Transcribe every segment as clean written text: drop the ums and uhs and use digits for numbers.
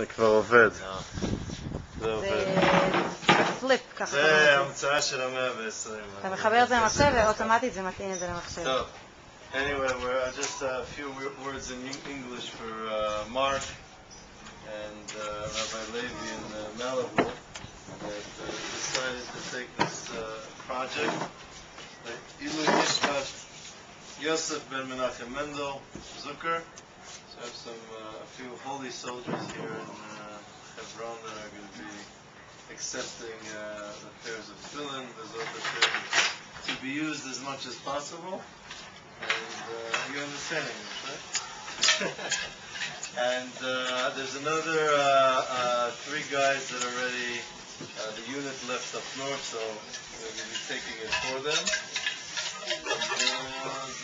זה כבר עובד. זה פליפ, ככה. זה המצאה של ה-120. אתה מחבר את זה למחשב ואוטומטית זה מתאים את זה למחשב. טוב. Anyway, just a few words in English for Mark and Rabbi Levi in Malibu that decided to take this project. Ilu Yishmat Yosef ben Menachem Mendel Zucker. So I have a few holy soldiers here in Hebron that are going to be accepting the pairs of tefillin, to be used as much as possible. And you understand English, right? And there's another 3 guys that already, the unit left up north, so we're going to be taking it for them.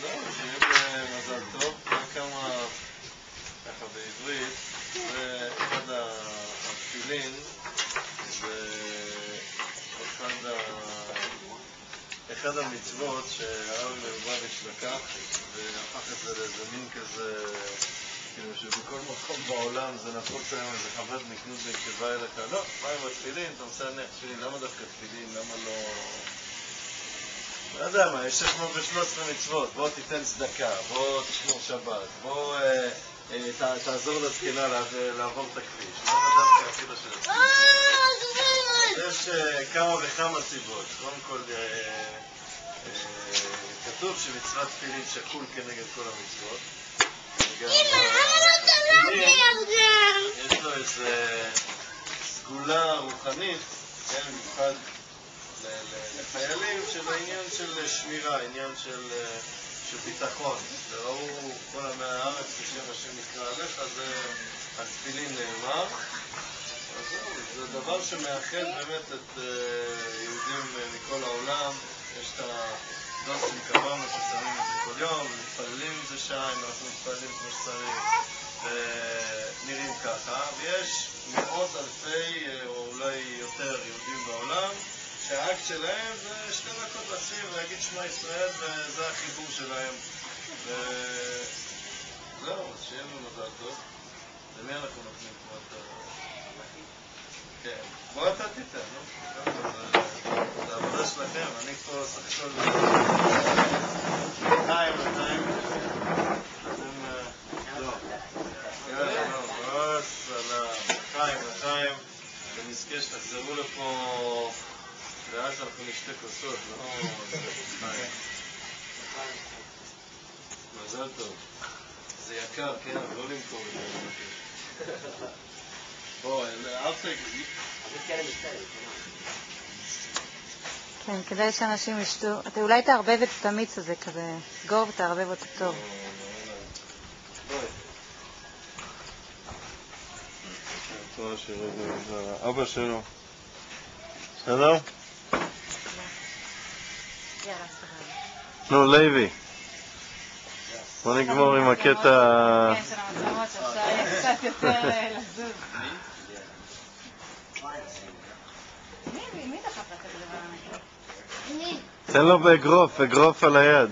זהו, שיהיה במזל טוב. כמה, ככה בעברית, זה אחד התפילין, זה אחד המצוות שהרב מלובביץ' לקח והפך את זה לאיזה מין כזה, כאילו שבכל מקום בעולם זה נפוץ היום איזה חבר נקנודניק שבא אליך, לא, מה עם התפילין? אתה רוצה להניח תפילין, למה דווקא תפילין? למה לא... לא יודע מה, יש 613 מצוות, בוא תיתן צדקה, בוא תשמור שבת, בוא תעזור לזקנה לעבור את הכביש, למה דווקא אפילו של התפילין? יש כמה וכמה סיבות. קודם כל, כתוב שמצוות תפילין שקול כנגד כל המצוות. יש לו איזו סגולה רוחנית, במיוחד לחיילים של העניין של שמירה, עניין של ביטחון. וראו כל עמי הארץ בשם השם נקרא עליך, זה על תפילין נאמר. זה דבר שמאחד באמת את יהודים מכל העולם. יש את הדוסים קבענו ששמים את זה כל יום, מתפללים את זה שעה, אנחנו מתפללים כמו שצריך, ונראים ככה. ויש מאות אלפי או אולי יותר יהודים בעולם שהאקט שלהם זה 2 דקות לשים ולהגיד שמע ישראל, וזה החיבור שלהם. וזהו, אז שיהיה לנו מזל טוב. למי אנחנו נותנים כמו את כן, בוא אתה תיתן, נו? זה העבודה שלכם, אני פה סך הכל חיים. לא. יאללה, לא, סלם. חיים. ונזכה שתחזרו לפה ואז אנחנו נשתה כוסות, לא? מזל טוב. זה יקר, כן, אבל לא למכור את זה. בוא, אל תגיד. כן, כדאי שאנשים ישתו. אתה אולי תערבב את המיץ הזה כזה, סגור ותערבב אותו טוב. אבא שלו. בסדר? נו, לוי. בוא נגמור עם הקטע... כן, של המצלמות, שאפשר יהיה קצת יותר לזוז. מי דחף לך את הדבר הנקי? תן לו באגרוף על היד.